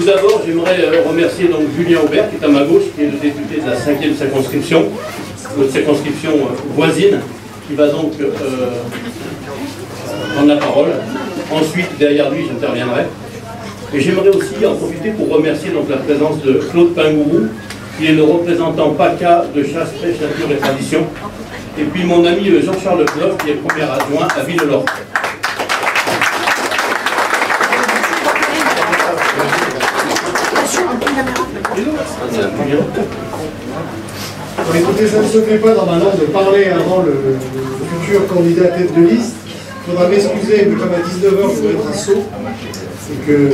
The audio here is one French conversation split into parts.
Tout d'abord, j'aimerais remercier donc Julien Aubert, qui est à ma gauche, qui est le député de la 5e circonscription, notre circonscription voisine, qui va donc prendre la parole. Ensuite, derrière lui, j'interviendrai. Et j'aimerais aussi en profiter pour remercier donc la présence de Claude Pingourou, qui est le représentant PACA de chasse, pêche, nature et tradition. Et puis mon ami Jean-Charles Ploff, qui est premier adjoint à Villelorte. Écoutez, ça ne se fait pas normalement de parler avant le futur candidat tête de liste. Il faudra m'excuser, mais comme à 19h, je dois être à Sceaux. C'est que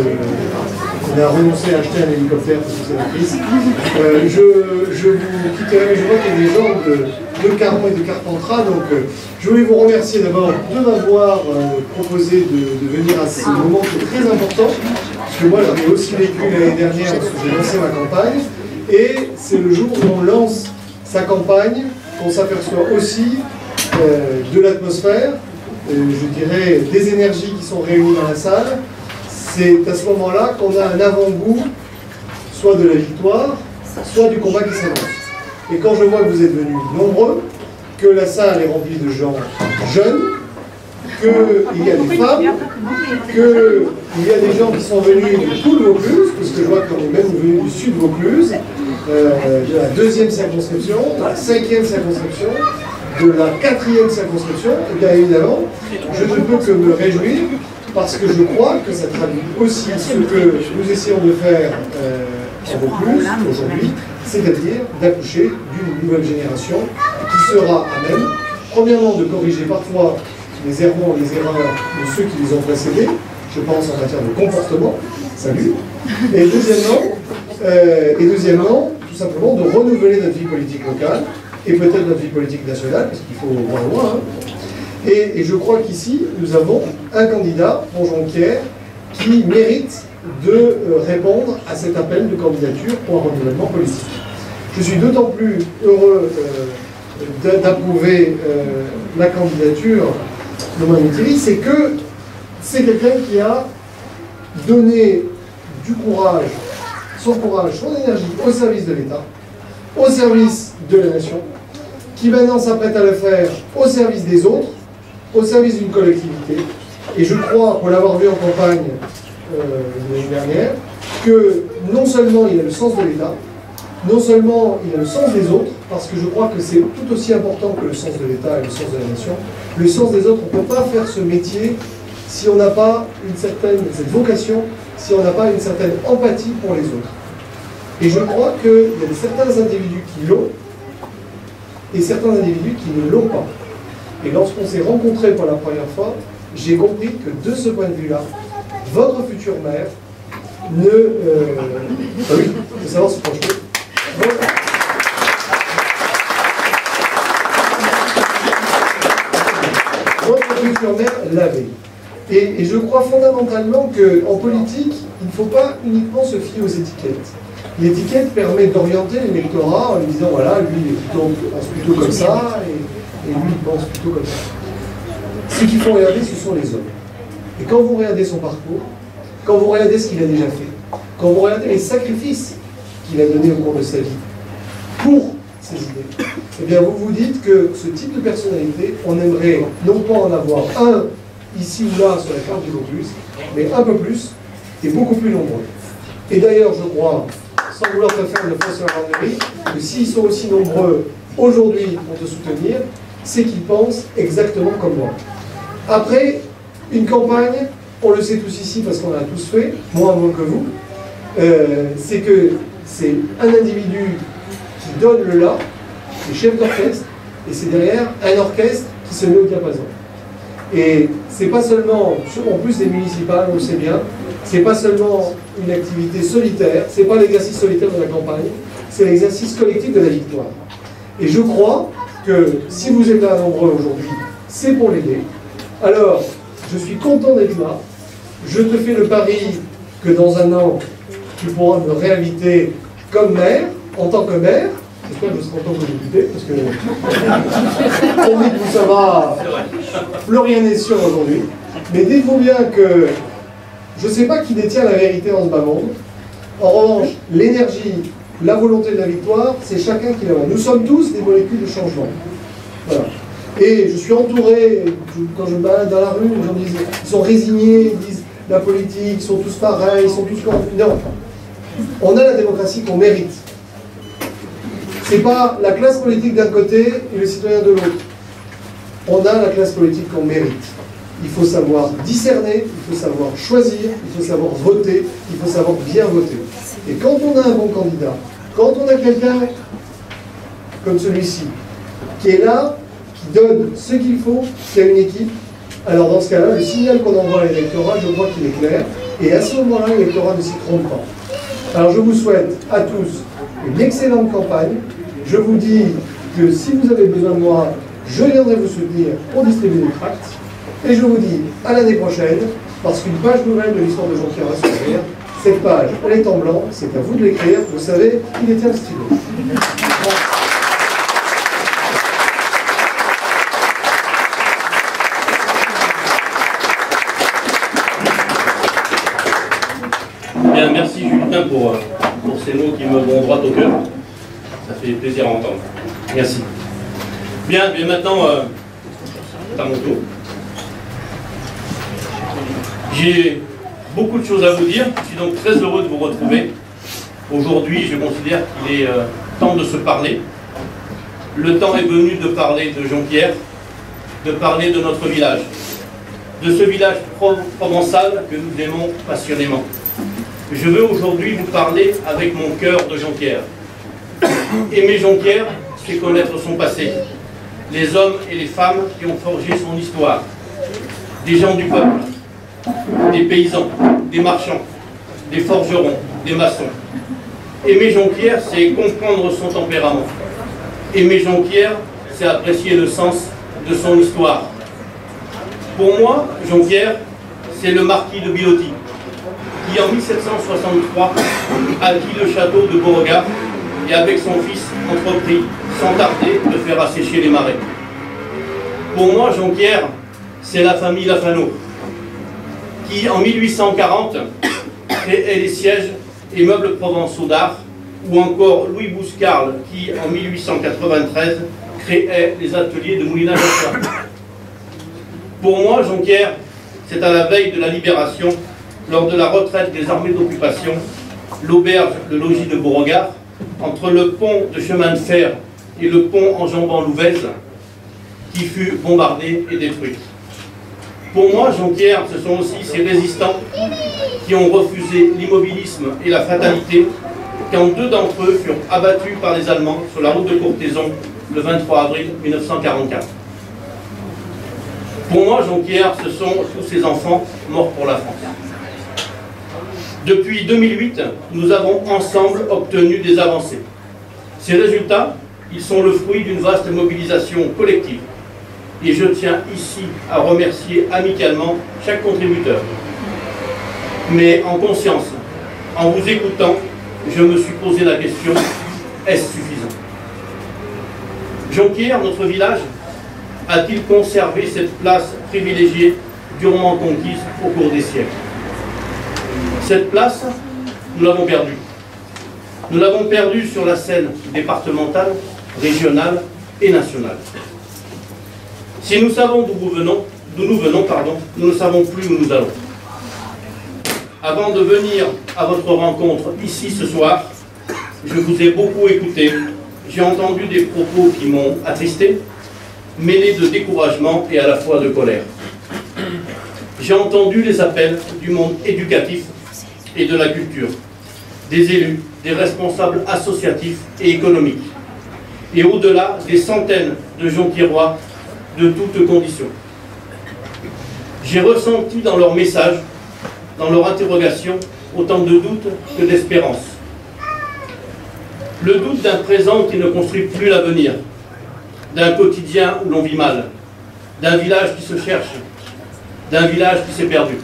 on a renoncé à acheter un hélicoptère parce que c'est la crise. Je vous quitterai, mais je vois qu'il y a des gens de Caron et de Carpentras. Donc je voulais vous remercier d'abord de m'avoir proposé de venir à ce moment qui est très important. Parce que moi, j'avais aussi vécu l'année dernière parce que j'ai lancé ma campagne. Et c'est le jour où on lance sa campagne qu'on s'aperçoit aussi de l'atmosphère, je dirais des énergies qui sont réunies dans la salle. C'est à ce moment-là qu'on a un avant-goût, soit de la victoire, soit du combat qui s'annonce. Et quand je vois que vous êtes venus nombreux, que la salle est remplie de gens jeunes, qu'il y a des femmes, qu'il y a des gens qui sont venus de tout le Vaucluse, parce que je vois qu'on est même venus du sud Vaucluse, de la 2e circonscription, de la 5e circonscription, de la 4e circonscription, et bien évidemment, je ne peux que me réjouir, parce que je crois que ça traduit aussi ce que nous essayons de faire en Vaucluse aujourd'hui, c'est-à-dire d'accoucher d'une nouvelle génération qui sera à même, premièrement, de corriger parfois les errements, les erreurs de ceux qui les ont précédés, je pense en matière de comportement, salut, et deuxièmement, tout simplement de renouveler notre vie politique locale, et peut-être notre vie politique nationale, parce qu'il faut voir loin, hein. Et je crois qu'ici, nous avons un candidat, Jonquière, qui mérite de répondre à cet appel de candidature pour un renouvellement politique. Je suis d'autant plus heureux d'approuver la candidature de Manu Thierry, c'est que c'est quelqu'un qui a donné du courage, son énergie au service de l'État, au service de la nation, qui maintenant s'apprête à le faire au service des autres, au service d'une collectivité. Et je crois, pour l'avoir vu en campagne l'année dernière, que non seulement il a le sens de l'État, non seulement il a le sens des autres, parce que je crois que c'est tout aussi important que le sens de l'État et le sens de la nation. Le sens des autres, on ne peut pas faire ce métier si on n'a pas cette vocation, si on n'a pas une certaine empathie pour les autres. Et je crois qu'il y a certains individus qui l'ont, et certains individus qui ne l'ont pas. Et lorsqu'on s'est rencontrés pour la première fois, j'ai compris que de ce point de vue-là, votre futur maire oui, il faut savoir se projeter. Votre futur maire l'avait. Et je crois fondamentalement qu'en politique, il ne faut pas uniquement se fier aux étiquettes. L'étiquette permet d'orienter l'électorat en lui disant voilà, lui il pense plutôt comme ça, et lui il pense plutôt comme ça. Ce qu'il faut regarder, ce sont les hommes. Et quand vous regardez son parcours, quand vous regardez ce qu'il a déjà fait, quand vous regardez les sacrifices qu'il a donnés au cours de sa vie pour ses idées, eh bien vous vous dites que ce type de personnalité, on aimerait non pas en avoir un ici ou là sur la carte du Vaucluse, mais un peu plus et beaucoup plus nombreux. Et d'ailleurs, je crois, sans vouloir te faire de fausses gendarmerie, que s'ils sont aussi nombreux aujourd'hui pour te soutenir, c'est qu'ils pensent exactement comme moi. Après, une campagne, on le sait tous ici parce qu'on l'a tous fait, moi moins que vous, c'est que c'est un individu qui donne le là, qui est chef d'orchestre, et c'est derrière un orchestre qui se met au diapason. Et c'est pas seulement, en plus des municipales, on le sait bien, c'est pas seulement une activité solitaire, c'est pas l'exercice solitaire de la campagne, c'est l'exercice collectif de la victoire. Et je crois que si vous êtes là nombreux aujourd'hui, c'est pour l'aider. Alors, je suis content d'être là. Je te fais le pari que dans un an, tu pourras me réinviter comme maire, en tant que maire. J'espère que je serai en tant que député, parce que on dit que ça va, plus rien n'est sûr aujourd'hui. Mais dites-vous bien que je ne sais pas qui détient la vérité en ce bas monde, En revanche, l'énergie, la volonté de la victoire, c'est chacun qui l'a. Nous sommes tous des molécules de changement. Voilà. Et je suis entouré, quand je me balade dans la rue, les gens me disent, ils sont résignés, ils disent, la politique, ils sont tous pareils, ils sont tous corrompus. Non. On a la démocratie qu'on mérite. C'est pas la classe politique d'un côté et le citoyen de l'autre. On a la classe politique qu'on mérite. Il faut savoir discerner, il faut savoir choisir, il faut savoir voter, il faut savoir bien voter. Et quand on a un bon candidat, quand on a quelqu'un comme celui-ci, qui est là, qui donne ce qu'il faut, qui a une équipe, alors dans ce cas-là, le signal qu'on envoie à l'électorat, je crois qu'il est clair, et à ce moment-là, l'électorat ne s'y trompe pas. Alors je vous souhaite à tous une excellente campagne. Je vous dis que si vous avez besoin de moi, je viendrai vous soutenir pour distribuer des tracts. Et je vous dis à l'année prochaine, parce qu'une page nouvelle de l'histoire de Jonquière va s'ouvrir. Cette page, elle est en blanc, c'est à vous de l'écrire. Vous savez, il est un stylo. Bien, merci Julien pour ces mots qui me vont droit au cœur. Ça fait plaisir à entendre. Merci. Bien, et maintenant, c'est à mon tour. J'ai beaucoup de choses à vous dire. Je suis donc très heureux de vous retrouver. Aujourd'hui, je considère qu'il est temps de se parler. Le temps est venu de parler de Jonquière, de parler de notre village, de ce village provençal que nous aimons passionnément. Je veux aujourd'hui vous parler avec mon cœur de Jonquière. Aimer Jonquière, c'est connaître son passé, les hommes et les femmes qui ont forgé son histoire, des gens du peuple, des paysans, des marchands, des forgerons, des maçons. Aimer Jonquière, c'est comprendre son tempérament. Aimer Jonquière, c'est apprécier le sens de son histoire. Pour moi, Jonquière, c'est le marquis de Biloty, qui en 1763 acquit le château de Beauregard et avec son fils entreprit sans tarder de faire assécher les marais. Pour moi, Jonquière, c'est la famille Lafano, qui en 1840 créait les sièges et meubles provençaux d'art, ou encore Louis Bouscarle, qui en 1893 créait les ateliers de moulinage à soie. Pour moi, Jonquière, c'est à la veille de la libération, lors de la retraite des armées d'occupation, l'auberge, le logis de Beauregard, entre le pont de chemin de fer et le pont enjambant l'Ouvèze, qui fut bombardé et détruit. Pour moi, Jonquière, ce sont aussi ces résistants qui ont refusé l'immobilisme et la fatalité, quand deux d'entre eux furent abattus par les Allemands sur la route de Courthézon le 23 avril 1944. Pour moi, Jonquière, ce sont tous ces enfants morts pour la France. Depuis 2008, nous avons ensemble obtenu des avancées. Ces résultats, ils sont le fruit d'une vaste mobilisation collective. Et je tiens ici à remercier amicalement chaque contributeur. Mais en conscience, en vous écoutant, je me suis posé la question, est-ce suffisant? Jonquière, notre village, a-t-il conservé cette place privilégiée durement conquise au cours des siècles? Cette place, nous l'avons perdue. Nous l'avons perdue sur la scène départementale, régionale et nationale. Si nous savons d'où nous venons, nous ne savons plus où nous allons. Avant de venir à votre rencontre ici ce soir, je vous ai beaucoup écouté. J'ai entendu des propos qui m'ont attristé, mêlés de découragement et à la fois de colère. J'ai entendu les appels du monde éducatif et de la culture, des élus, des responsables associatifs et économiques, et au-delà des centaines de Jonquiérois de toutes conditions. J'ai ressenti dans leurs messages, dans leurs interrogations, autant de doutes que d'espérance. Le doute d'un présent qui ne construit plus l'avenir, d'un quotidien où l'on vit mal, d'un village qui se cherche, d'un village qui s'est perdu.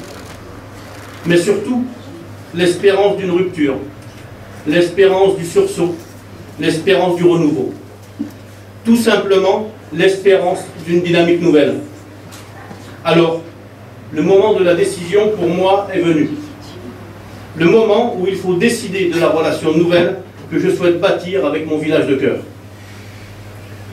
Mais surtout, l'espérance d'une rupture, l'espérance du sursaut, l'espérance du renouveau. Tout simplement, l'espérance d'une dynamique nouvelle. Alors, le moment de la décision, pour moi, est venu. Le moment où il faut décider de la relation nouvelle que je souhaite bâtir avec mon village de cœur.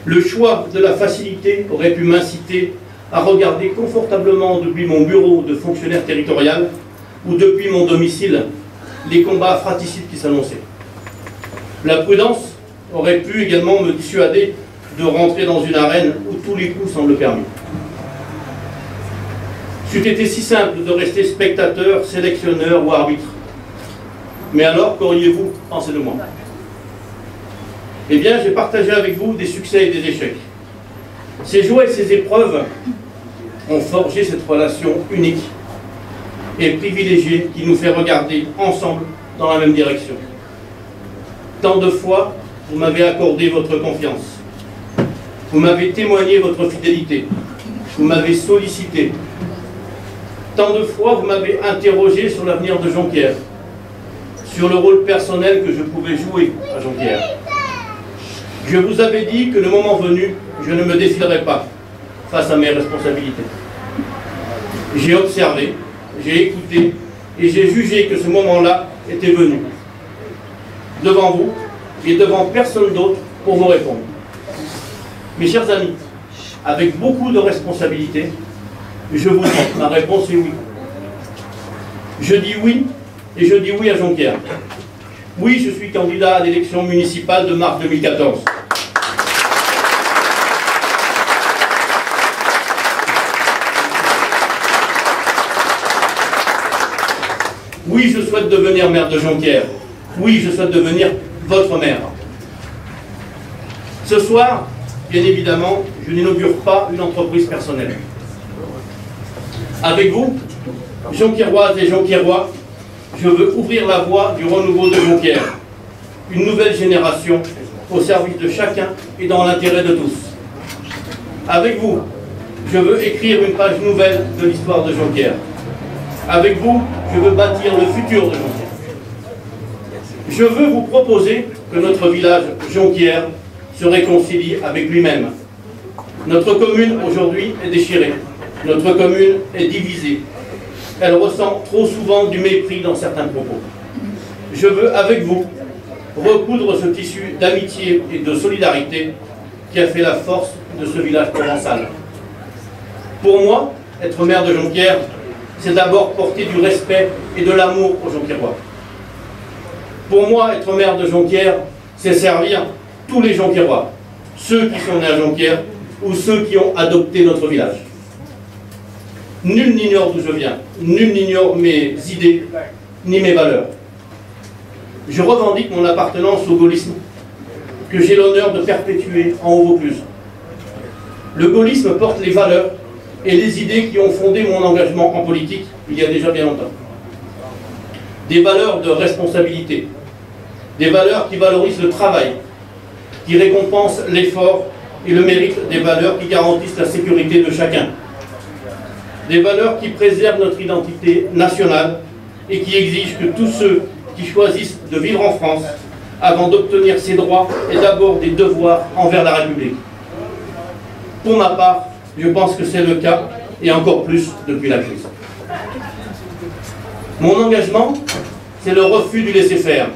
Le choix de la facilité aurait pu m'inciter à regarder confortablement depuis mon bureau de fonctionnaire territorial ou depuis mon domicile les combats fratricides qui s'annonçaient. La prudence aurait pu également me dissuader de rentrer dans une arène où tous les coups semblent permis. C'eût été si simple de rester spectateur, sélectionneur ou arbitre. Mais alors, qu'auriez-vous pensé de moi? Eh bien, j'ai partagé avec vous des succès et des échecs. Ces joies et ces épreuves ont forgé cette relation unique et privilégiée qui nous fait regarder ensemble dans la même direction. Tant de fois, vous m'avez accordé votre confiance. Vous m'avez témoigné votre fidélité. Vous m'avez sollicité. Tant de fois, vous m'avez interrogé sur l'avenir de Jonquière, sur le rôle personnel que je pouvais jouer à Jonquière. Je vous avais dit que le moment venu, je ne me défilerais pas face à mes responsabilités. J'ai observé, j'ai écouté et j'ai jugé que ce moment-là était venu. Devant vous et devant personne d'autre pour vous répondre. Mes chers amis, avec beaucoup de responsabilités, je vous dis, ma réponse est oui. Je dis oui et je dis oui à Jonquière. Oui, je suis candidat à l'élection municipale de mars 2014. Oui, je souhaite devenir maire de Jonquière. Oui, je souhaite devenir votre maire. Ce soir, bien évidemment, je n'inaugure pas une entreprise personnelle. Avec vous, Jonquiéroises et Jonquiérois, je veux ouvrir la voie du renouveau de Jonquière. Une nouvelle génération au service de chacun et dans l'intérêt de tous. Avec vous, je veux écrire une page nouvelle de l'histoire de Jonquière. Avec vous, je veux bâtir le futur de Jonquière. Je veux vous proposer que notre village Jonquière se réconcilie avec lui-même. Notre commune aujourd'hui est déchirée. Notre commune est divisée. Elle ressent trop souvent du mépris dans certains propos. Je veux, avec vous, recoudre ce tissu d'amitié et de solidarité qui a fait la force de ce village provençal. Pour moi, être maire de Jonquière, c'est d'abord porter du respect et de l'amour aux Jonquiérois. Pour moi, être maire de Jonquière, c'est servir tous les Jonquiérois, ceux qui sont nés à Jonquière ou ceux qui ont adopté notre village. Nul n'ignore d'où je viens, nul n'ignore mes idées ni mes valeurs. Je revendique mon appartenance au gaullisme, que j'ai l'honneur de perpétuer en Haut-Vaucluse. Le gaullisme porte les valeurs et les idées qui ont fondé mon engagement en politique il y a déjà bien longtemps. Des valeurs de responsabilité, des valeurs qui valorisent le travail, qui récompensent l'effort et le mérite, des valeurs qui garantissent la sécurité de chacun. Des valeurs qui préservent notre identité nationale et qui exigent que tous ceux qui choisissent de vivre en France, avant d'obtenir ces droits, aient d'abord des devoirs envers la République. Pour ma part, je pense que c'est le cas, et encore plus depuis la crise. Mon engagement, c'est le refus du laisser-faire.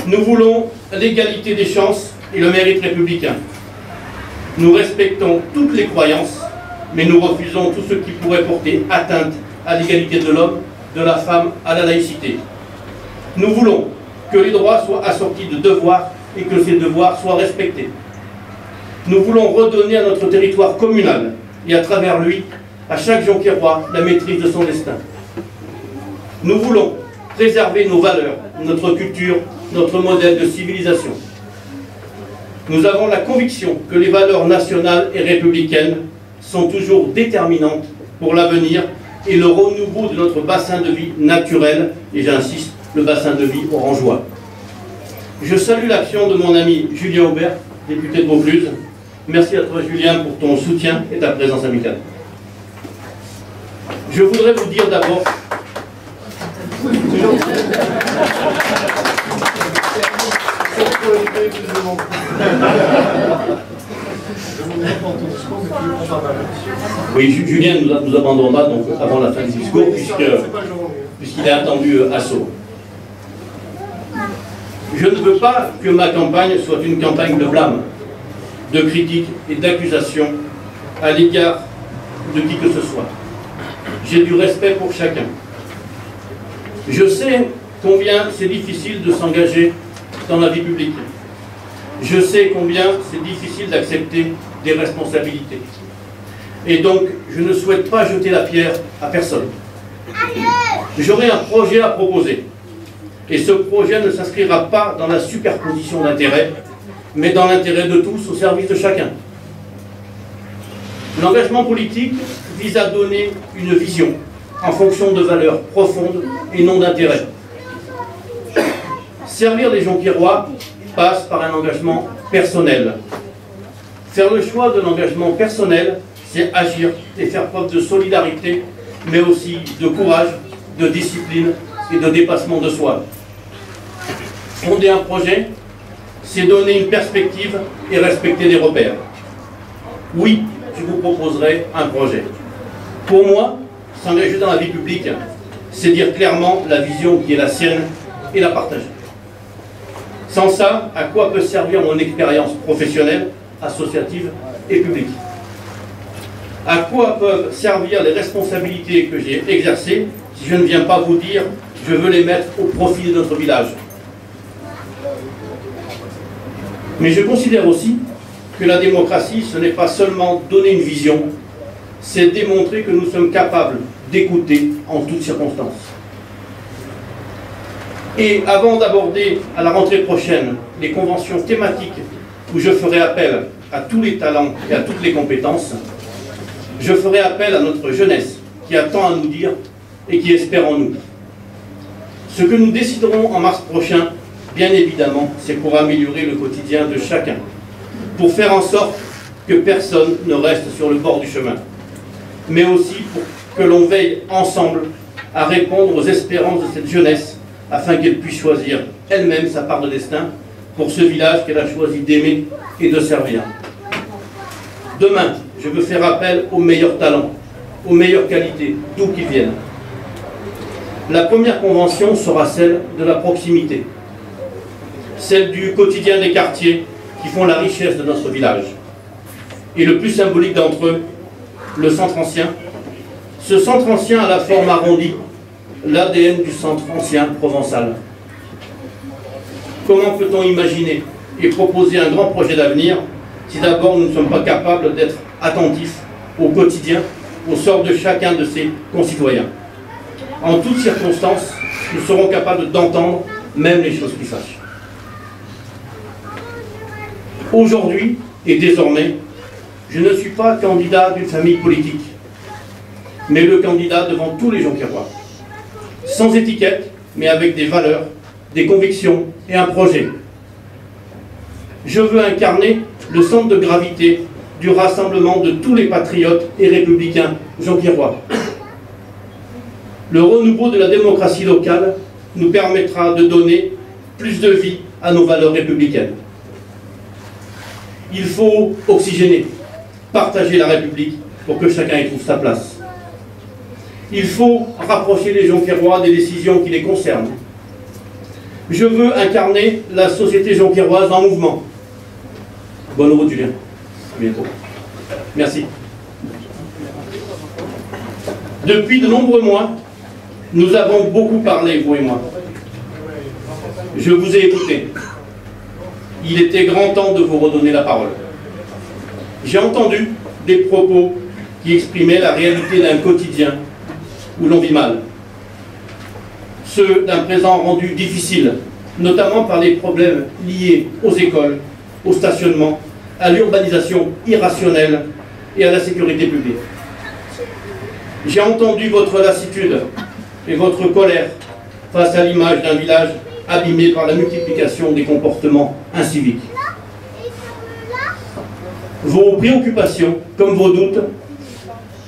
Nous voulons l'égalité des chances et le mérite républicain. Nous respectons toutes les croyances, mais nous refusons tout ce qui pourrait porter atteinte à l'égalité de l'homme, de la femme, à la laïcité. Nous voulons que les droits soient assortis de devoirs et que ces devoirs soient respectés. Nous voulons redonner à notre territoire communal et à travers lui, à chaque Jonquiérois, la maîtrise de son destin. Nous voulons préserver nos valeurs, notre culture, notre modèle de civilisation. Nous avons la conviction que les valeurs nationales et républicaines sont toujours déterminantes pour l'avenir et le renouveau de notre bassin de vie naturel, et j'insiste, le bassin de vie orangeois. Je salue l'action de mon ami Julien Aubert, député de Vaucluse. Merci à toi Julien pour ton soutien et ta présence amicale. Je voudrais vous dire d'abord... Oui, Julien nous abandonnera donc avant la fin du discours, puisque puisqu'il est attendu à Sceaux. Je ne veux pas que ma campagne soit une campagne de blâme, de critique et d'accusation à l'égard de qui que ce soit. J'ai du respect pour chacun. Je sais combien c'est difficile de s'engager dans la vie publique. Je sais combien c'est difficile d'accepter des responsabilités. Et donc, je ne souhaite pas jeter la pierre à personne. J'aurai un projet à proposer. Et ce projet ne s'inscrira pas dans la superposition d'intérêts, mais dans l'intérêt de tous au service de chacun. L'engagement politique vise à donner une vision en fonction de valeurs profondes et non d'intérêts. Servir les Jonquiérois passe par un engagement personnel. Faire le choix de l'engagement personnel, c'est agir et faire preuve de solidarité, mais aussi de courage, de discipline et de dépassement de soi. Fonder un projet, c'est donner une perspective et respecter des repères. Oui, je vous proposerai un projet. Pour moi, s'engager dans la vie publique, c'est dire clairement la vision qui est la sienne et la partager. Sans ça, à quoi peut servir mon expérience professionnelle, associative et publique? À quoi peuvent servir les responsabilités que j'ai exercées si je ne viens pas vous dire je veux les mettre au profit de notre village? Mais je considère aussi que la démocratie, ce n'est pas seulement donner une vision, c'est démontrer que nous sommes capables d'écouter en toutes circonstances. Et avant d'aborder à la rentrée prochaine les conventions thématiques où je ferai appel à tous les talents et à toutes les compétences, je ferai appel à notre jeunesse qui a tant à nous dire et qui espère en nous. Ce que nous déciderons en mars prochain, bien évidemment, c'est pour améliorer le quotidien de chacun, pour faire en sorte que personne ne reste sur le bord du chemin, mais aussi pour que l'on veille ensemble à répondre aux espérances de cette jeunesse afin qu'elle puisse choisir elle-même sa part de destin pour ce village qu'elle a choisi d'aimer et de servir. Demain, je veux faire appel aux meilleurs talents, aux meilleures qualités, d'où qu'ils viennent. La première convention sera celle de la proximité, celle du quotidien des quartiers qui font la richesse de notre village. Et le plus symbolique d'entre eux, le centre ancien. Ce centre ancien a la forme arrondie, l'ADN du centre ancien provençal. Comment peut-on imaginer et proposer un grand projet d'avenir si d'abord nous ne sommes pas capables d'être attentifs au quotidien, au sort de chacun de ses concitoyens? En toutes circonstances, nous serons capables d'entendre même les choses qui fâchent. Aujourd'hui et désormais, je ne suis pas candidat d'une famille politique, mais le candidat devant tous les Jonquiérois. Sans étiquette, mais avec des valeurs, des convictions et un projet. Je veux incarner le centre de gravité du rassemblement de tous les patriotes et républicains jonquiérois. Le renouveau de la démocratie locale nous permettra de donner plus de vie à nos valeurs républicaines. Il faut oxygéner, partager la République pour que chacun y trouve sa place. Il faut rapprocher les Jonquiérois des décisions qui les concernent. Je veux incarner la société jonquiéroise en mouvement. Bonne route, Julien. À bientôt. Merci. Depuis de nombreux mois, nous avons beaucoup parlé, vous et moi. Je vous ai écouté. Il était grand temps de vous redonner la parole. J'ai entendu des propos qui exprimaient la réalité d'un quotidien où l'on vit mal. Ceux d'un présent rendu difficile, notamment par les problèmes liés aux écoles, au stationnement, à l'urbanisation irrationnelle et à la sécurité publique. J'ai entendu votre lassitude et votre colère face à l'image d'un village abîmé par la multiplication des comportements inciviques. Vos préoccupations, comme vos doutes,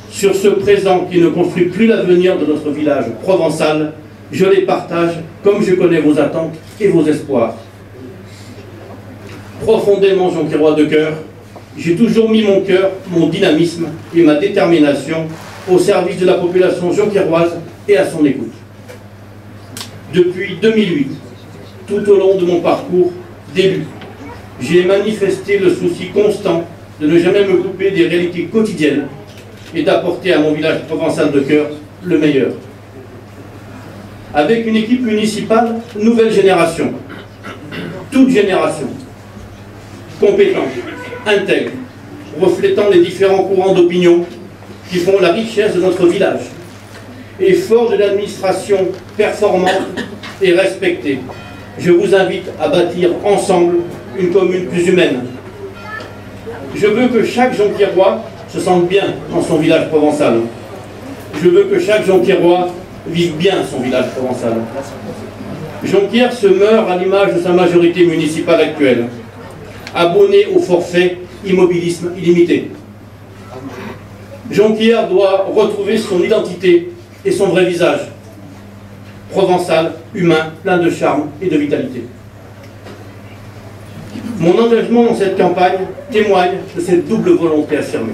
sur ce présent qui ne construit plus l'avenir de notre village provençal, je les partage comme je connais vos attentes et vos espoirs. Profondément jonquiérois de cœur, j'ai toujours mis mon cœur, mon dynamisme et ma détermination au service de la population jonquiéroise et à son écoute. Depuis 2008, tout au long de mon parcours d'élu, j'ai manifesté le souci constant de ne jamais me couper des réalités quotidiennes et d'apporter à mon village provençal de cœur le meilleur. Avec une équipe municipale nouvelle génération, toute génération, compétente, intègre, reflétant les différents courants d'opinion qui font la richesse de notre village, et fort de l'administration performante et respectée, je vous invite à bâtir ensemble une commune plus humaine. Je veux que chaque Jonquiérois se sente bien dans son village provençal. Je veux que chaque Jonquiérois vive bien son village provençal. Jonquière se meurt à l'image de sa majorité municipale actuelle, abonnée au forfait immobilisme illimité. Jonquière doit retrouver son identité et son vrai visage, provençal, humain, plein de charme et de vitalité. Mon engagement dans cette campagne témoigne de cette double volonté affirmée.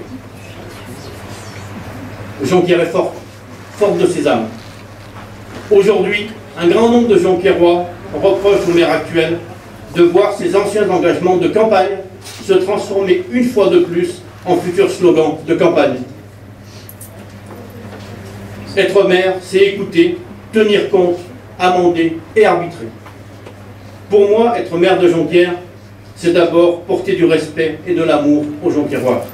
Jonquière est forte, forte de ses âmes. Aujourd'hui, un grand nombre de Jonquiérois reprochent au maire actuel de voir ses anciens engagements de campagne se transformer une fois de plus en futurs slogans de campagne. Être maire, c'est écouter, tenir compte, amender et arbitrer. Pour moi, être maire de Jonquière, c'est d'abord porter du respect et de l'amour aux Jonquiérois.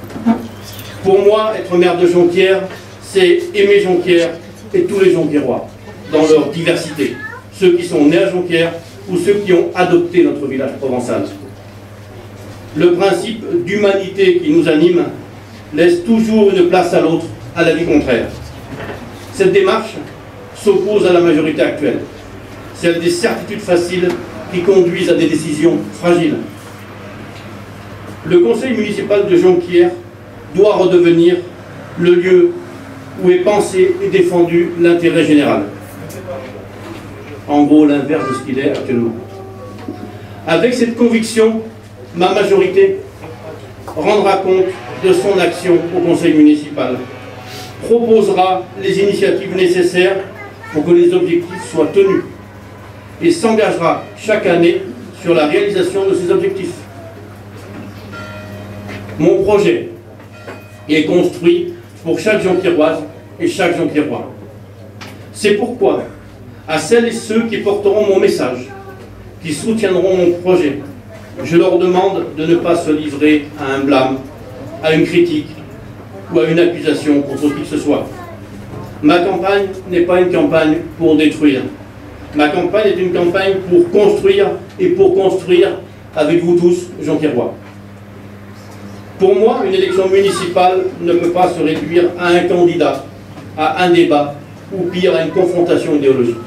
Pour moi, être maire de Jonquière, c'est aimer Jonquière et tous les Jonquiérois, dans leur diversité, ceux qui sont nés à Jonquière ou ceux qui ont adopté notre village provençal. Le principe d'humanité qui nous anime laisse toujours une place à l'autre, à l'avis contraire. Cette démarche s'oppose à la majorité actuelle, celle des certitudes faciles qui conduisent à des décisions fragiles. Le conseil municipal de Jonquière doit redevenir le lieu où est pensé et défendu l'intérêt général. En gros, l'inverse de ce qu'il est actuellement. Avec cette conviction, ma majorité rendra compte de son action au conseil municipal, proposera les initiatives nécessaires pour que les objectifs soient tenus et s'engagera chaque année sur la réalisation de ces objectifs. Mon projet est construit pour chaque Jonquiéroise et chaque Jonquiérois. C'est pourquoi, à celles et ceux qui porteront mon message, qui soutiendront mon projet, je leur demande de ne pas se livrer à un blâme, à une critique ou à une accusation contre qui que ce soit. Ma campagne n'est pas une campagne pour détruire. Ma campagne est une campagne pour construire et pour construire avec vous tous, Jonquiérois. Pour moi, une élection municipale ne peut pas se réduire à un candidat, à un débat, ou pire, à une confrontation idéologique.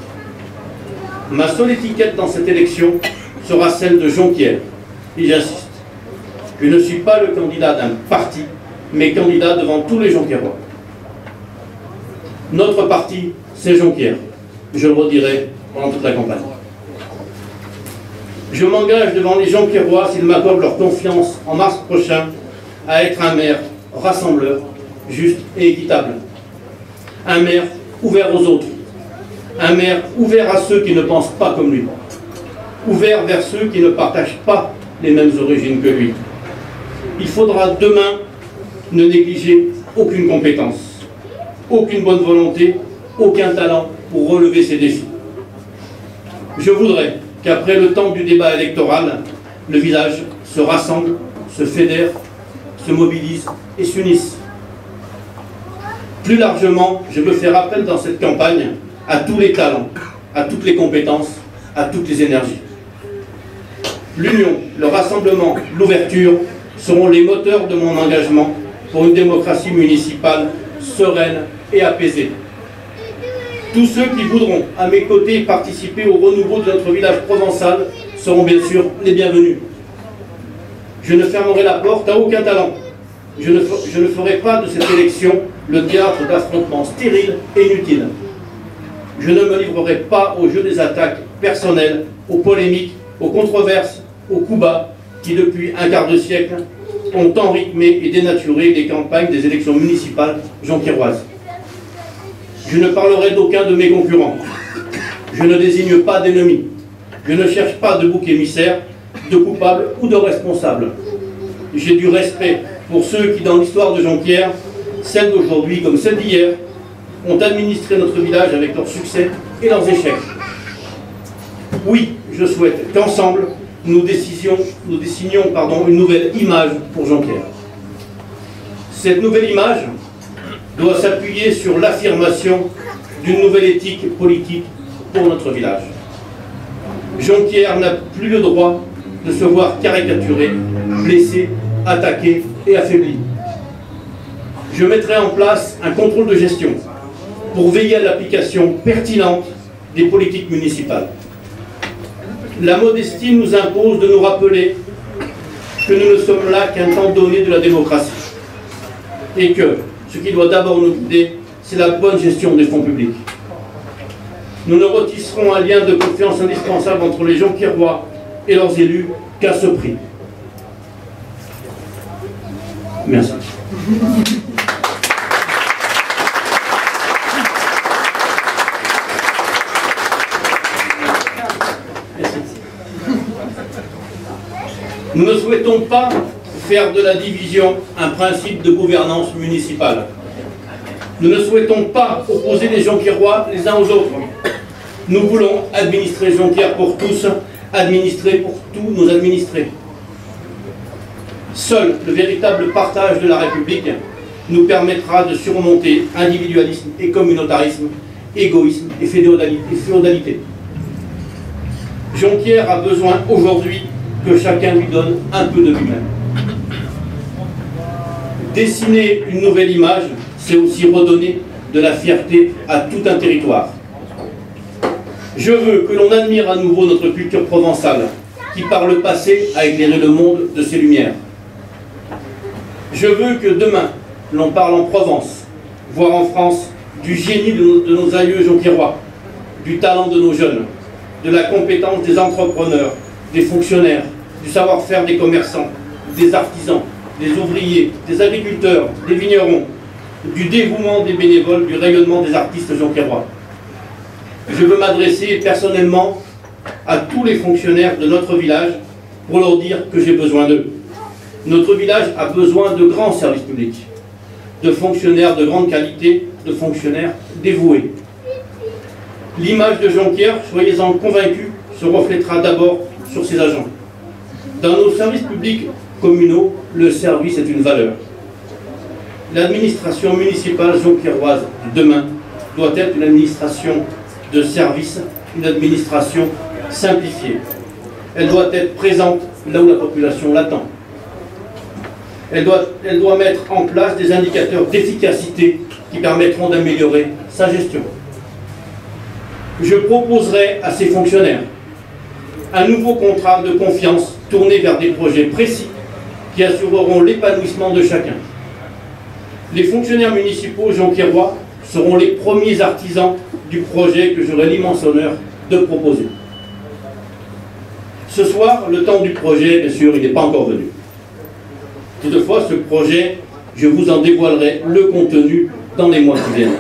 Ma seule étiquette dans cette élection sera celle de Jonquière. Et j'insiste, je ne suis pas le candidat d'un parti, mais candidat devant tous les Jonquiérois. Notre parti, c'est Jonquière. Je le redirai pendant toute la campagne. Je m'engage devant les Jonquiérois, s'ils m'accordent leur confiance en mars prochain, à être un maire rassembleur, juste et équitable. Un maire ouvert aux autres. Un maire ouvert à ceux qui ne pensent pas comme lui. Ouvert vers ceux qui ne partagent pas les mêmes origines que lui. Il faudra demain ne négliger aucune compétence, aucune bonne volonté, aucun talent pour relever ces défis. Je voudrais qu'après le temps du débat électoral, le village se rassemble, se fédère, se mobilise et s'unisse. Plus largement, je veux faire appel dans cette campagne à tous les talents, à toutes les compétences, à toutes les énergies. L'union, le rassemblement, l'ouverture seront les moteurs de mon engagement pour une démocratie municipale sereine et apaisée. Tous ceux qui voudront, à mes côtés, participer au renouveau de notre village provençal seront bien sûr les bienvenus. Je ne fermerai la porte à aucun talent. Je ne ferai pas de cette élection le théâtre d'affrontements stériles et inutiles. Je ne me livrerai pas au jeu des attaques personnelles, aux polémiques, aux controverses, aux coups bas qui, depuis un quart de siècle, ont tant rythmé et dénaturé les campagnes des élections municipales jonquiéroises. Je ne parlerai d'aucun de mes concurrents. Je ne désigne pas d'ennemis. Je ne cherche pas de bouc émissaire, de coupable ou de responsable. J'ai du respect pour ceux qui, dans l'histoire de Jonquière, celle d'aujourd'hui comme celle d'hier, ont administré notre village avec leurs succès et leurs échecs. Oui, je souhaite qu'ensemble, nous dessinions une nouvelle image pour Jonquière. Cette nouvelle image doit s'appuyer sur l'affirmation d'une nouvelle éthique politique pour notre village. Jonquière n'a plus le droit de se voir caricaturé, blessé, attaqué et affaibli. Je mettrai en place un contrôle de gestion pour veiller à l'application pertinente des politiques municipales. La modestie nous impose de nous rappeler que nous ne sommes là qu'un temps donné de la démocratie et que ce qui doit d'abord nous guider, c'est la bonne gestion des fonds publics. Nous ne retisserons un lien de confiance indispensable entre les Jonquiérois et leurs élus qu'à ce prix. Merci. Nous ne souhaitons pas faire de la division un principe de gouvernance municipale. Nous ne souhaitons pas opposer les Jonquiérois les uns aux autres. Nous voulons administrer Jonquière pour tous, administrer pour tous nos administrés. Seul le véritable partage de la République nous permettra de surmonter individualisme et communautarisme, égoïsme et féodalité. Jonquière a besoin aujourd'hui que chacun lui donne un peu de lui-même. Dessiner une nouvelle image, c'est aussi redonner de la fierté à tout un territoire. Je veux que l'on admire à nouveau notre culture provençale, qui par le passé a éclairé le monde de ses lumières. Je veux que demain, l'on parle en Provence, voire en France, du génie de nos aïeux jonquiérois, du talent de nos jeunes, de la compétence des entrepreneurs, des fonctionnaires, du savoir-faire des commerçants, des artisans, des ouvriers, des agriculteurs, des vignerons, du dévouement des bénévoles, du rayonnement des artistes jonquiérois. Je veux m'adresser personnellement à tous les fonctionnaires de notre village pour leur dire que j'ai besoin d'eux. Notre village a besoin de grands services publics, de fonctionnaires de grande qualité, de fonctionnaires dévoués. L'image de Jonquière, soyez-en convaincus, se reflètera d'abord sur ses agents. Dans nos services publics communaux, le service est une valeur. L'administration municipale jonquiéroise de demain doit être une administration de service, une administration simplifiée. Elle doit être présente là où la population l'attend. Elle doit mettre en place des indicateurs d'efficacité qui permettront d'améliorer sa gestion. Je proposerai à ces fonctionnaires un nouveau contrat de confiance tourné vers des projets précis qui assureront l'épanouissement de chacun. Les fonctionnaires municipaux jonquiérois seront les premiers artisans du projet que j'aurai l'immense honneur de proposer. Ce soir, le temps du projet, bien sûr, il n'est pas encore venu. Toutefois, ce projet, je vous en dévoilerai le contenu dans les mois qui viennent.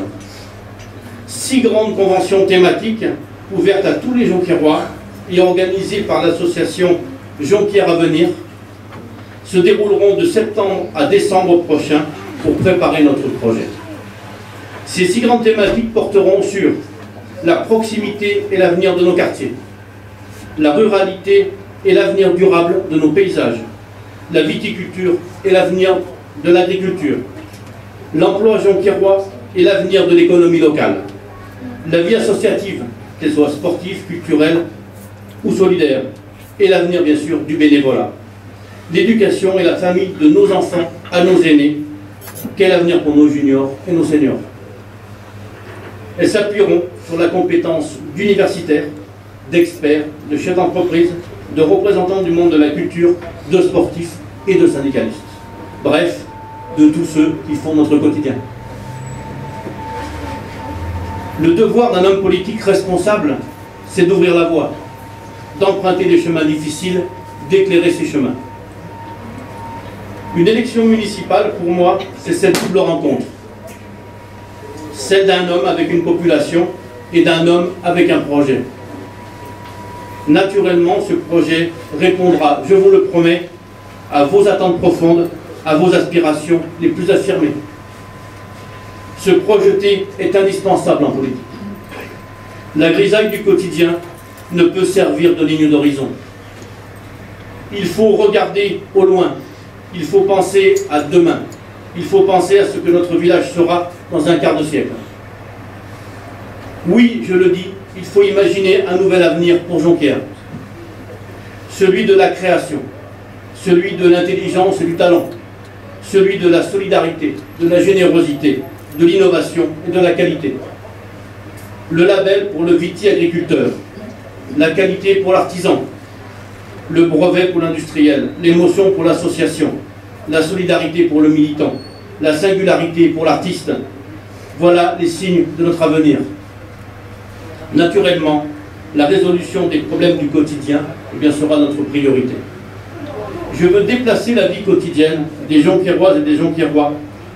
6 grandes conventions thématiques ouvertes à tous les Jonquiérois et organisées par l'association Jonquière à venir se dérouleront de septembre à décembre prochain pour préparer notre projet. Ces 6 grandes thématiques porteront sur la proximité et l'avenir de nos quartiers, la ruralité et l'avenir durable de nos paysages, la viticulture et l'avenir de l'agriculture, l'emploi jonquiérois et l'avenir de l'économie locale, la vie associative, qu'elle soit sportive, culturelle ou solidaire, et l'avenir bien sûr du bénévolat, l'éducation et la famille de nos enfants à nos aînés, quel avenir pour nos juniors et nos seniors. Elles s'appuieront sur la compétence d'universitaires, d'experts, de chefs d'entreprise, de représentants du monde de la culture, de sportifs et de syndicalistes. Bref, de tous ceux qui font notre quotidien. Le devoir d'un homme politique responsable, c'est d'ouvrir la voie, d'emprunter des chemins difficiles, d'éclairer ces chemins. Une élection municipale, pour moi, c'est cette double rencontre. Celle d'un homme avec une population et d'un homme avec un projet. Naturellement, ce projet répondra, je vous le promets, à vos attentes profondes, à vos aspirations les plus affirmées. Se projeter est indispensable en politique. La grisaille du quotidien ne peut servir de ligne d'horizon. Il faut regarder au loin, il faut penser à demain, il faut penser à ce que notre village sera dans un quart de siècle. Oui, je le dis, il faut imaginer un nouvel avenir pour Jonquière. Celui de la création, celui de l'intelligence et du talent, celui de la solidarité, de la générosité, de l'innovation et de la qualité. Le label pour le viti-agriculteur, la qualité pour l'artisan, le brevet pour l'industriel, l'émotion pour l'association, la solidarité pour le militant, la singularité pour l'artiste. Voilà les signes de notre avenir. Naturellement, la résolution des problèmes du quotidien sera notre priorité. Je veux déplacer la vie quotidienne des Jonquiéroises et des Jonquiérois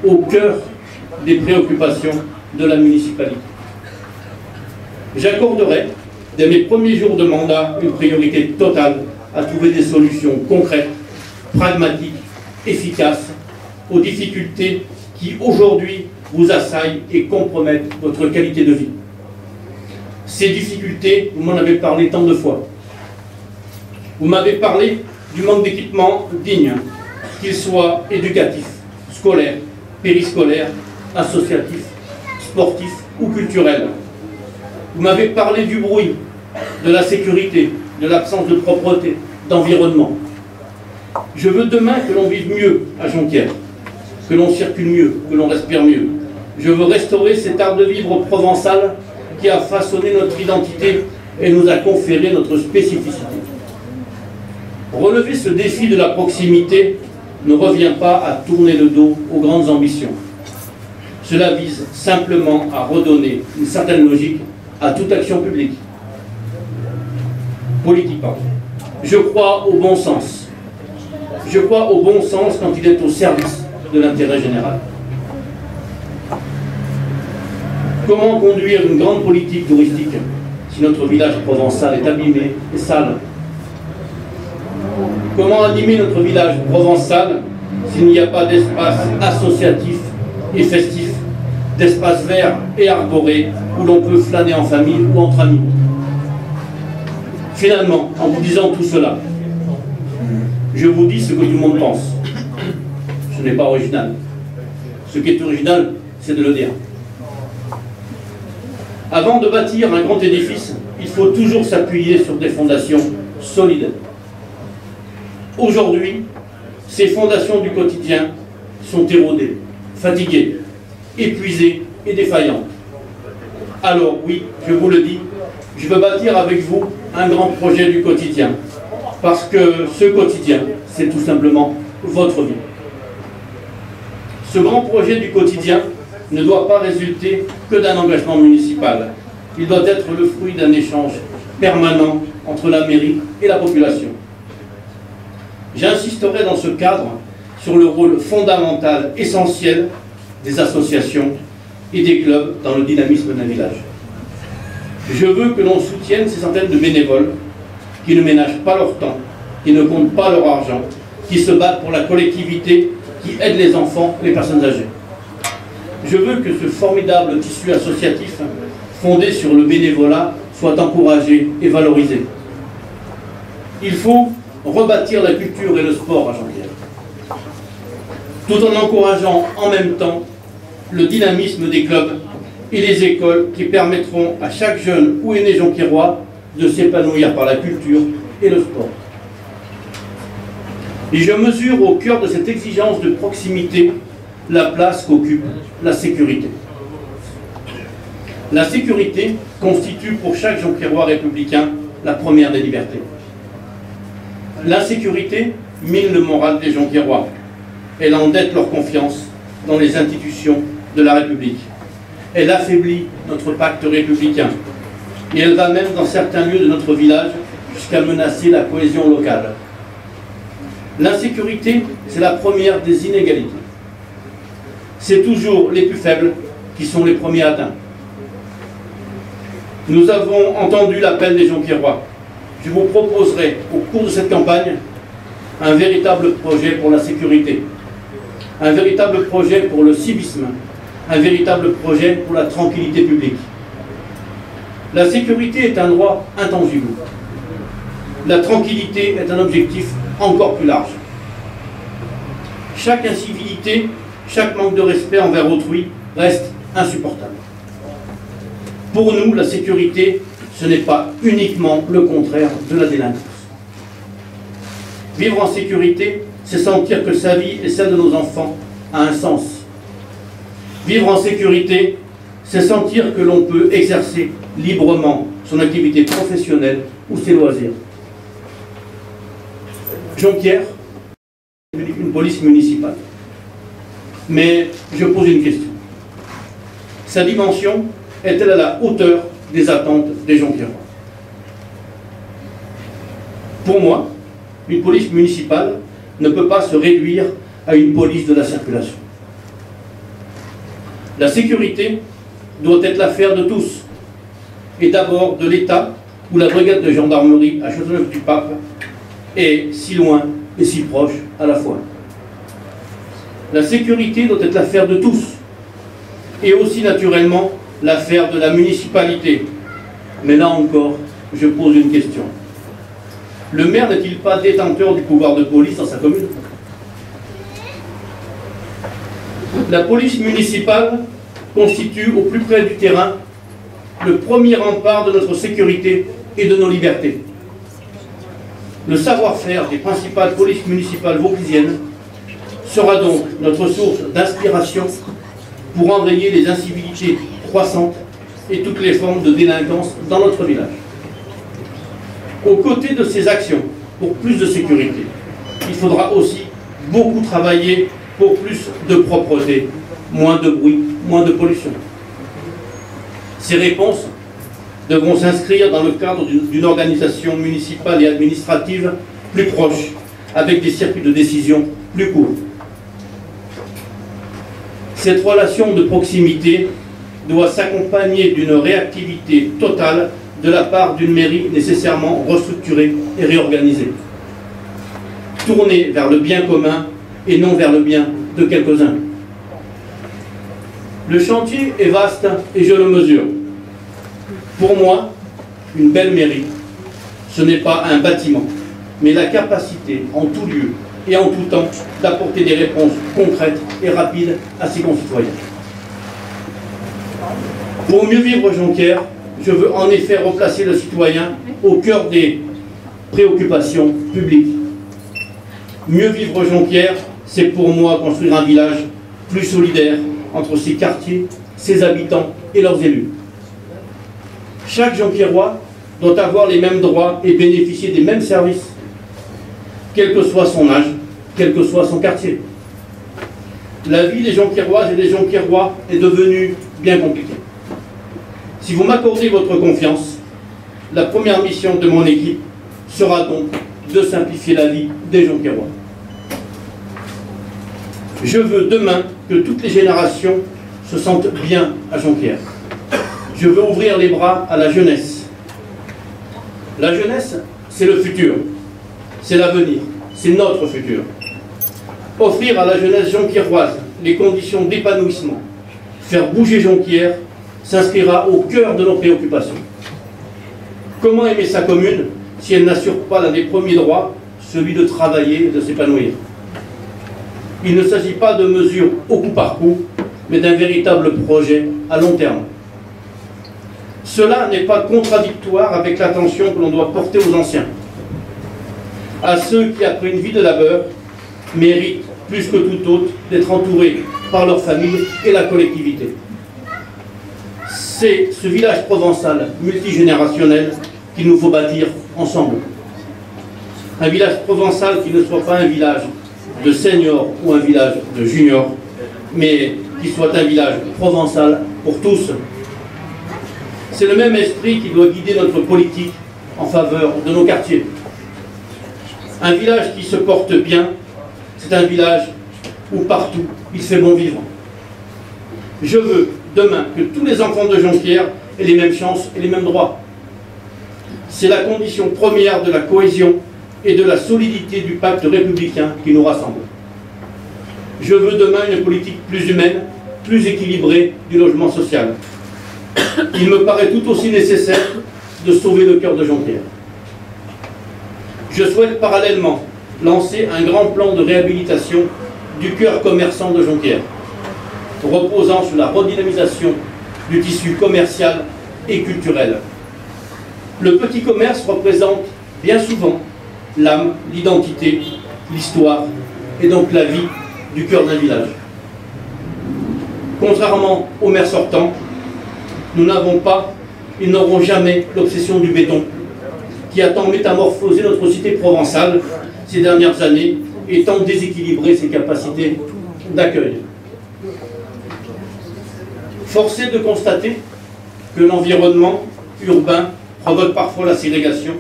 au cœur des préoccupations de la municipalité. J'accorderai, dès mes premiers jours de mandat, une priorité totale à trouver des solutions concrètes, pragmatiques, efficaces aux difficultés qui aujourd'hui vous assaillent et compromettent votre qualité de vie. Ces difficultés, vous m'en avez parlé tant de fois. Vous m'avez parlé du manque d'équipements dignes, qu'ils soient éducatifs, scolaires, périscolaires, associatifs, sportifs ou culturels. Vous m'avez parlé du bruit, de la sécurité, de l'absence de propreté, d'environnement. Je veux demain que l'on vive mieux à Jonquière, que l'on circule mieux, que l'on respire mieux. Je veux restaurer cet art de vivre provençal qui a façonné notre identité et nous a conféré notre spécificité. Relever ce défi de la proximité ne revient pas à tourner le dos aux grandes ambitions. Cela vise simplement à redonner une certaine logique à toute action publique. Politique, pardon. Je crois au bon sens. Je crois au bon sens quand il est au service de l'intérêt général. Comment conduire une grande politique touristique si notre village provençal est abîmé et sale? Comment animer notre village provençal s'il n'y a pas d'espace associatif et festif, d'espace vert et arboré où l'on peut flâner en famille ou entre amis? Finalement, en vous disant tout cela, je vous dis ce que tout le monde pense. Ce n'est pas original. Ce qui est original, c'est de le dire. Avant de bâtir un grand édifice, il faut toujours s'appuyer sur des fondations solides. Aujourd'hui, ces fondations du quotidien sont érodées, fatiguées, épuisées et défaillantes. Alors oui, je vous le dis, je veux bâtir avec vous un grand projet du quotidien, parce que ce quotidien, c'est tout simplement votre vie. Ce grand projet du quotidien ne doit pas résulter que d'un engagement municipal. Il doit être le fruit d'un échange permanent entre la mairie et la population. J'insisterai dans ce cadre sur le rôle fondamental, essentiel des associations et des clubs dans le dynamisme d'un village. Je veux que l'on soutienne ces centaines de bénévoles qui ne ménagent pas leur temps, qui ne comptent pas leur argent, qui se battent pour la collectivité, qui aident les enfants et les personnes âgées. Je veux que ce formidable tissu associatif fondé sur le bénévolat soit encouragé et valorisé. Il faut rebâtir la culture et le sport à Jonquière, tout en encourageant en même temps le dynamisme des clubs et les écoles qui permettront à chaque jeune ou aîné jonquiérois de s'épanouir par la culture et le sport. Et je mesure au cœur de cette exigence de proximité la place qu'occupe la sécurité. La sécurité constitue pour chaque jonquiérois républicain la première des libertés. L'insécurité mine le moral des jonquiérois. Elle endette leur confiance dans les institutions de la République. Elle affaiblit notre pacte républicain. Et elle va même dans certains lieux de notre village jusqu'à menacer la cohésion locale. L'insécurité, c'est la première des inégalités. C'est toujours les plus faibles qui sont les premiers atteints. Nous avons entendu l'appel des Jonquiérois. Je vous proposerai, au cours de cette campagne, un véritable projet pour la sécurité, un véritable projet pour le civisme, un véritable projet pour la tranquillité publique. La sécurité est un droit intangible. La tranquillité est un objectif encore plus large. Chaque incivilité, chaque manque de respect envers autrui reste insupportable. Pour nous, la sécurité, ce n'est pas uniquement le contraire de la délinquance. Vivre en sécurité, c'est sentir que sa vie et celle de nos enfants a un sens. Vivre en sécurité, c'est sentir que l'on peut exercer librement son activité professionnelle ou ses loisirs. Jonquière, une police municipale. Mais je pose une question. Sa dimension est-elle à la hauteur des attentes des Jonquiérois? Pour moi, une police municipale ne peut pas se réduire à une police de la circulation. La sécurité doit être l'affaire de tous, et d'abord de l'État, où la brigade de gendarmerie à Châteauneuf-du-Pape est si loin et si proche à la fois. La sécurité doit être l'affaire de tous, et aussi naturellement l'affaire de la municipalité. Mais là encore, je pose une question. Le maire n'est-il pas détenteur du pouvoir de police dans sa commune? La police municipale constitue au plus près du terrain le premier rempart de notre sécurité et de nos libertés. Le savoir-faire des principales polices municipales vauclisiennes sera donc notre source d'inspiration pour enrayer les incivilités croissantes et toutes les formes de délinquance dans notre village. Aux côtés de ces actions pour plus de sécurité, il faudra aussi beaucoup travailler pour plus de propreté, moins de bruit, moins de pollution. Ces réponses devront s'inscrire dans le cadre d'une organisation municipale et administrative plus proche, avec des circuits de décision plus courts. Cette relation de proximité doit s'accompagner d'une réactivité totale de la part d'une mairie nécessairement restructurée et réorganisée, tournée vers le bien commun et non vers le bien de quelques-uns. Le chantier est vaste et je le mesure. Pour moi, une belle mairie, ce n'est pas un bâtiment, mais la capacité en tout lieu et en tout temps d'apporter des réponses concrètes et rapides à ses concitoyens. Pour mieux vivre Jonquière, je veux en effet replacer le citoyen au cœur des préoccupations publiques. Mieux vivre Jonquière, c'est pour moi construire un village plus solidaire entre ses quartiers, ses habitants et leurs élus. Chaque Jonquiérois doit avoir les mêmes droits et bénéficier des mêmes services, quel que soit son âge, quel que soit son quartier. La vie des Jonquiéroises et des Jonquiérois est devenue bien compliquée. Si vous m'accordez votre confiance, la première mission de mon équipe sera donc de simplifier la vie des Jonquiérois. Je veux demain que toutes les générations se sentent bien à Jonquière. Je veux ouvrir les bras à la jeunesse. La jeunesse, c'est le futur, c'est l'avenir, c'est notre futur. Offrir à la jeunesse jonquiéroise les conditions d'épanouissement, faire bouger Jonquière, s'inscrira au cœur de nos préoccupations. Comment aimer sa commune si elle n'assure pas l'un des premiers droits, celui de travailler et de s'épanouir? Il ne s'agit pas de mesures au coup par coup, mais d'un véritable projet à long terme. Cela n'est pas contradictoire avec l'attention que l'on doit porter aux anciens, à ceux qui, après une vie de labeur, méritent plus que tout autre d'être entourés par leur famille et la collectivité. C'est ce village provençal multigénérationnel qu'il nous faut bâtir ensemble. Un village provençal qui ne soit pas un village de seniors ou un village de juniors, mais qui soit un village provençal pour tous. C'est le même esprit qui doit guider notre politique en faveur de nos quartiers. Un village qui se porte bien, c'est un village où partout il fait bon vivre. Je veux demain que tous les enfants de Jonquière et les mêmes chances et les mêmes droits. C'est la condition première de la cohésion et de la solidité du pacte républicain qui nous rassemble. Je veux demain une politique plus humaine, plus équilibrée du logement social. Il me paraît tout aussi nécessaire de sauver le cœur de Jonquière. Je souhaite parallèlement lancer un grand plan de réhabilitation du cœur commerçant de Jonquière, reposant sur la redynamisation du tissu commercial et culturel. Le petit commerce représente bien souvent l'âme, l'identité, l'histoire et donc la vie du cœur d'un village. Contrairement aux maires sortants, nous n'avons pas et n'aurons jamais l'obsession du béton qui a tant métamorphosé notre cité provençale ces dernières années et tant déséquilibré ses capacités d'accueil. Force est de constater que l'environnement urbain provoque parfois la ségrégation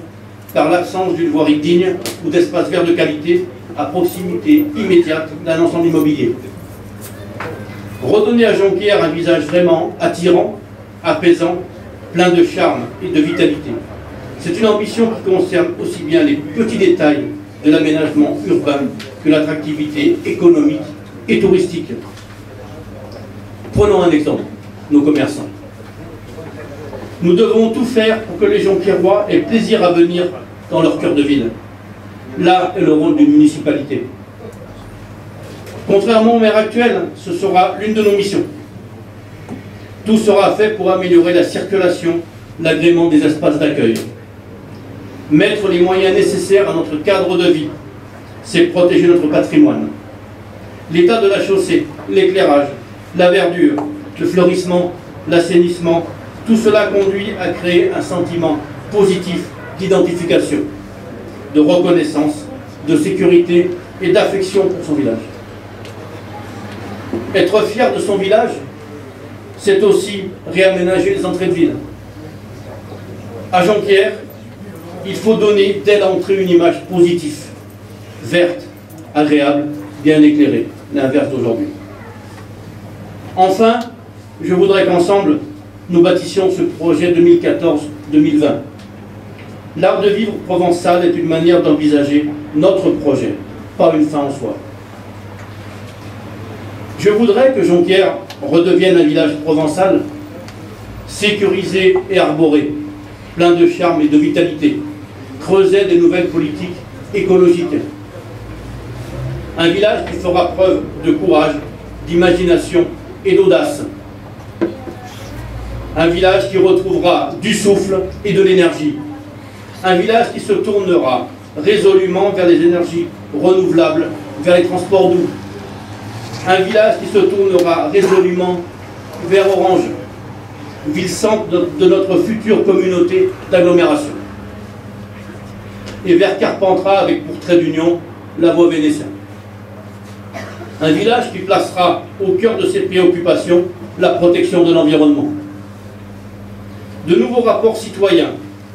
par l'absence d'une voirie digne ou d'espaces verts de qualité à proximité immédiate d'un ensemble immobilier. Redonner à Jonquière un visage vraiment attirant, apaisant, plein de charme et de vitalité. C'est une ambition qui concerne aussi bien les petits détails de l'aménagement urbain que l'attractivité économique et touristique. Prenons un exemple, nos commerçants. Nous devons tout faire pour que les Jonquiérois aient plaisir à venir dans leur cœur de ville. Là est le rôle d'une municipalité. Contrairement au maire actuel, ce sera l'une de nos missions. Tout sera fait pour améliorer la circulation, l'agrément des espaces d'accueil. Mettre les moyens nécessaires à notre cadre de vie, c'est protéger notre patrimoine. L'état de la chaussée, l'éclairage, la verdure, le fleurissement, l'assainissement, tout cela conduit à créer un sentiment positif d'identification, de reconnaissance, de sécurité et d'affection pour son village. Être fier de son village, c'est aussi réaménager les entrées de ville. À Jonquière, il faut donner dès l'entrée une image positive, verte, agréable, bien éclairée, l'inverse d'aujourd'hui. Enfin, je voudrais qu'ensemble, nous bâtissions ce projet 2014-2020. L'art de vivre provençal est une manière d'envisager notre projet, pas une fin en soi. Je voudrais que Jonquière redevienne un village provençal, sécurisé et arboré, plein de charme et de vitalité, creuset des nouvelles politiques écologiques. Un village qui fera preuve de courage, d'imagination et d'audace. Un village qui retrouvera du souffle et de l'énergie. Un village qui se tournera résolument vers les énergies renouvelables, vers les transports doux. Un village qui se tournera résolument vers Orange, ville-centre de notre future communauté d'agglomération. Et vers Carpentras avec pour trait d'union la voie vénitienne. Un village qui placera au cœur de ses préoccupations la protection de l'environnement. De nouveaux rapports citoyens,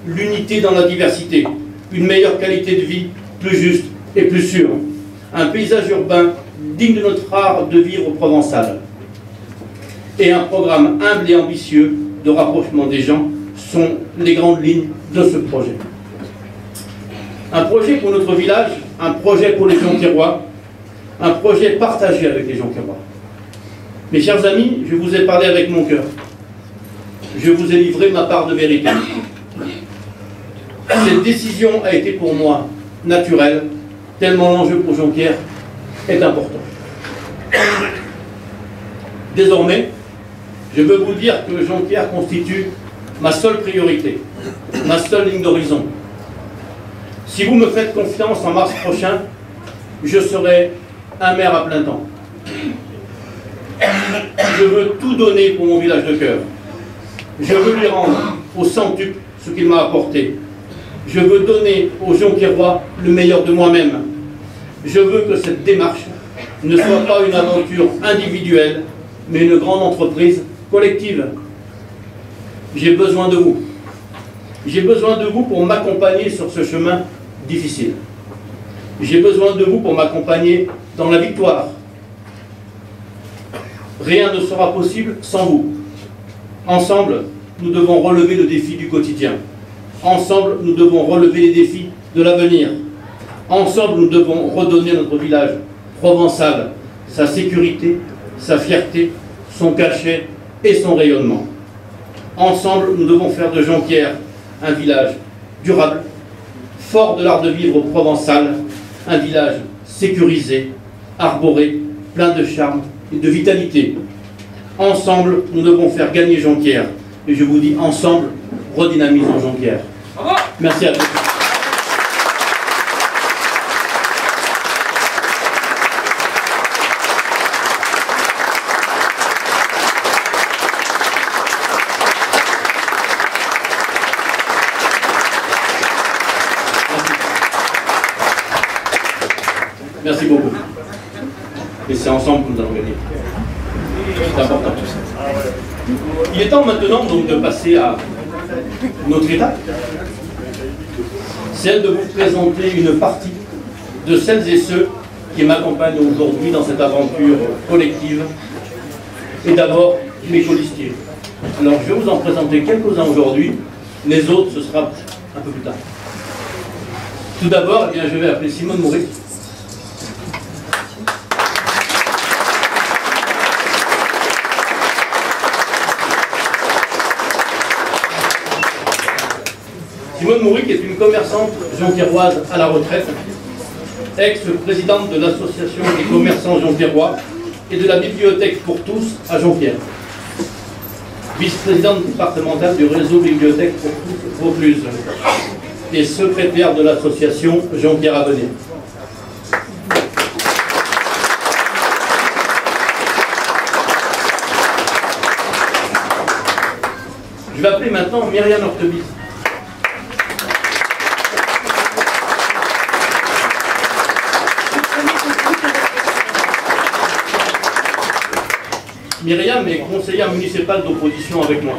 l'unité dans la diversité, une meilleure qualité de vie, plus juste et plus sûre. Un paysage urbain digne de notre art de vivre provençal. Et un programme humble et ambitieux de rapprochement des gens sont les grandes lignes de ce projet. Un projet pour notre village, un projet pour les Jonquiérois, un projet partagé avec les Jonquiérois. Mes chers amis, je vous ai parlé avec mon cœur. Je vous ai livré ma part de vérité. Cette décision a été pour moi naturelle, tellement l'enjeu pour Jonquière est important. Désormais, je veux vous dire que Jonquière constitue ma seule priorité, ma seule ligne d'horizon. Si vous me faites confiance en mars prochain, je serai un maire à plein temps. Je veux tout donner pour mon village de cœur. Je veux lui rendre au centuple ce qu'il m'a apporté. Je veux donner aux Jonquiérois le meilleur de moi-même. Je veux que cette démarche ne soit pas une aventure individuelle, mais une grande entreprise collective. J'ai besoin de vous. J'ai besoin de vous pour m'accompagner sur ce chemin difficile. J'ai besoin de vous pour m'accompagner dans la victoire. Rien ne sera possible sans vous. Ensemble, nous devons relever le défi du quotidien. Ensemble, nous devons relever les défis de l'avenir. Ensemble, nous devons redonner à notre village provençal sa sécurité, sa fierté, son cachet et son rayonnement. Ensemble, nous devons faire de Jonquière un village durable, fort de l'art de vivre provençal, un village sécurisé, arboré, plein de charme et de vitalité. Ensemble, nous devons faire gagner Jonquière. Et je vous dis, ensemble, redynamisons Jonquière. Merci à tous. Merci beaucoup. Et c'est ensemble que nous allons gagner. C'est important. Il est temps maintenant donc de passer à notre étape, celle de vous présenter une partie de celles et ceux qui m'accompagnent aujourd'hui dans cette aventure collective. Et d'abord, mes colistiers. Alors je vais vous en présenter quelques-uns aujourd'hui, les autres ce sera un peu plus tard. Tout d'abord, eh bien, je vais appeler Simone Moury. Simone Moury, qui est une commerçante jonquiéroise à la retraite, ex-présidente de l'association des commerçants jonquiérois et de la bibliothèque pour tous à Jonquière, vice-présidente départementale du réseau bibliothèque pour tous Vaucluse et secrétaire de l'association Jonquière à venir. Je vais appeler maintenant Myriam Hortebis. Myriam est conseillère municipale d'opposition avec moi.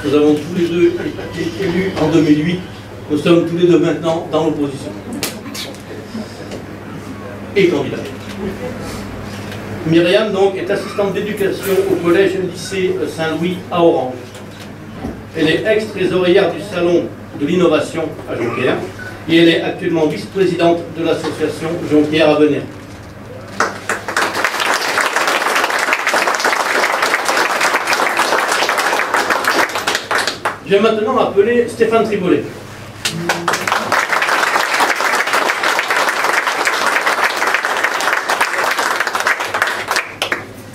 Nous avons tous les deux été élus en 2008. Nous sommes tous les deux maintenant dans l'opposition. Et candidate. Myriam donc est assistante d'éducation au collège-lycée Saint-Louis à Orange. Elle est ex-trésorière du Salon de l'innovation à Jonquière et elle est actuellement vice-présidente de l'association Jonquière à venir. Je vais maintenant appeler Stéphane Tribolet.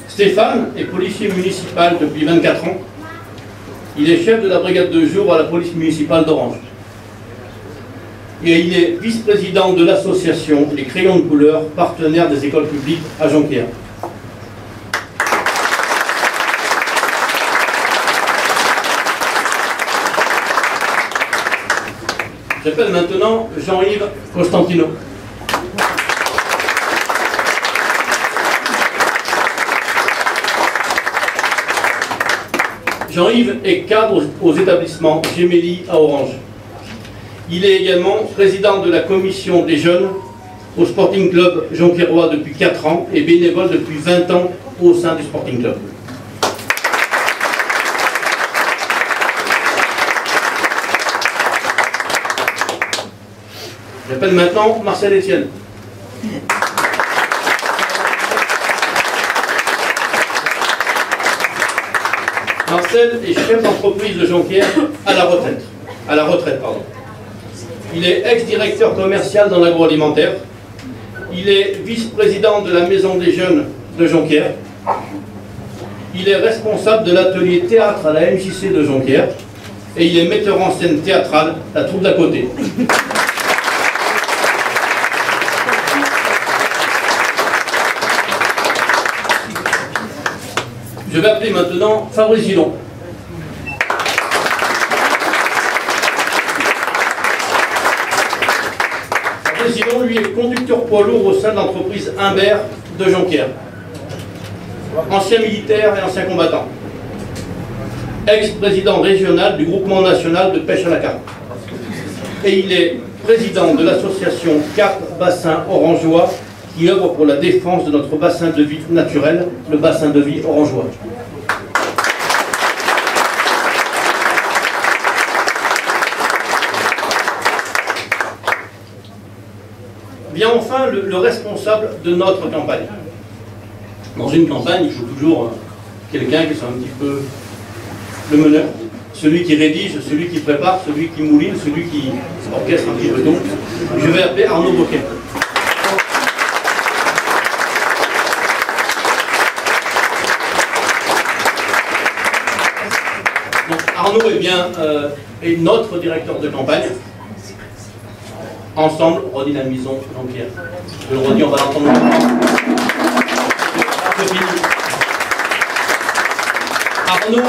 Stéphane est policier municipal depuis 24 ans. Il est chef de la brigade de jour à la police municipale d'Orange. Et il est vice-président de l'association Les Crayons de couleur, partenaire des écoles publiques à Jonquière. J'appelle maintenant Jean-Yves Costantino. Jean-Yves est cadre aux établissements Gemelli à Orange. Il est également président de la commission des jeunes au Sporting Club jonquiérois depuis 4 ans et bénévole depuis 20 ans au sein du Sporting Club. J'appelle maintenant Marcel Etienne. Marcel est chef d'entreprise de Jonquière à la retraite. Il est ex-directeur commercial dans l'agroalimentaire. Il est vice-président de la Maison des Jeunes de Jonquière. Il est responsable de l'atelier théâtre à la MJC de Jonquière. Et il est metteur en scène théâtrale, la troupe d'à côté. Je vais appeler maintenant Fabrice Gillon. Fabrice Gillon, lui, est conducteur poids lourd au sein de l'entreprise Humbert de Jonquière. Ancien militaire et ancien combattant. Ex-président régional du groupement national de pêche à la carpe. Et il est président de l'association Cap Bassin Orangeois, qui œuvre pour la défense de notre bassin de vie naturel, le bassin de vie orangeois. vient enfin le responsable de notre campagne. Dans une campagne, il faut toujours quelqu'un qui soit un petit peu le meneur, celui qui rédige, celui qui prépare, celui qui mouline, celui qui orchestre un petit peu tout. Je vais appeler Arnaud Boquet. Donc, Arnaud est notre directeur de campagne. Ensemble, redynamisons Jean-Pierre. Je le redis, on va l'entendre. Arnaud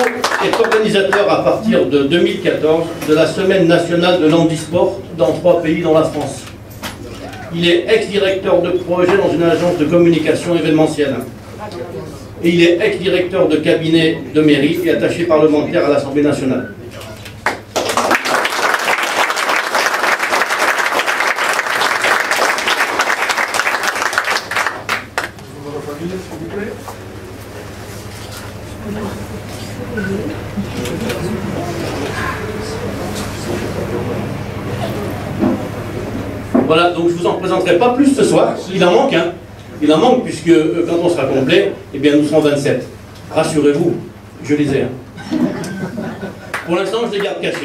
est organisateur à partir de 2014 de la Semaine nationale de l'handisport dans 3 pays dans la France. Il est ex-directeur de projet dans une agence de communication événementielle. Et il est ex-directeur de cabinet de mairie et attaché parlementaire à l'Assemblée nationale. Voilà, donc je ne vous en présenterai pas plus ce soir. Il en manque, hein. Il en manque, puisque quand on sera complet, eh bien nous serons 27. Rassurez-vous, je les ai. Hein. Pour l'instant, je les garde cachés.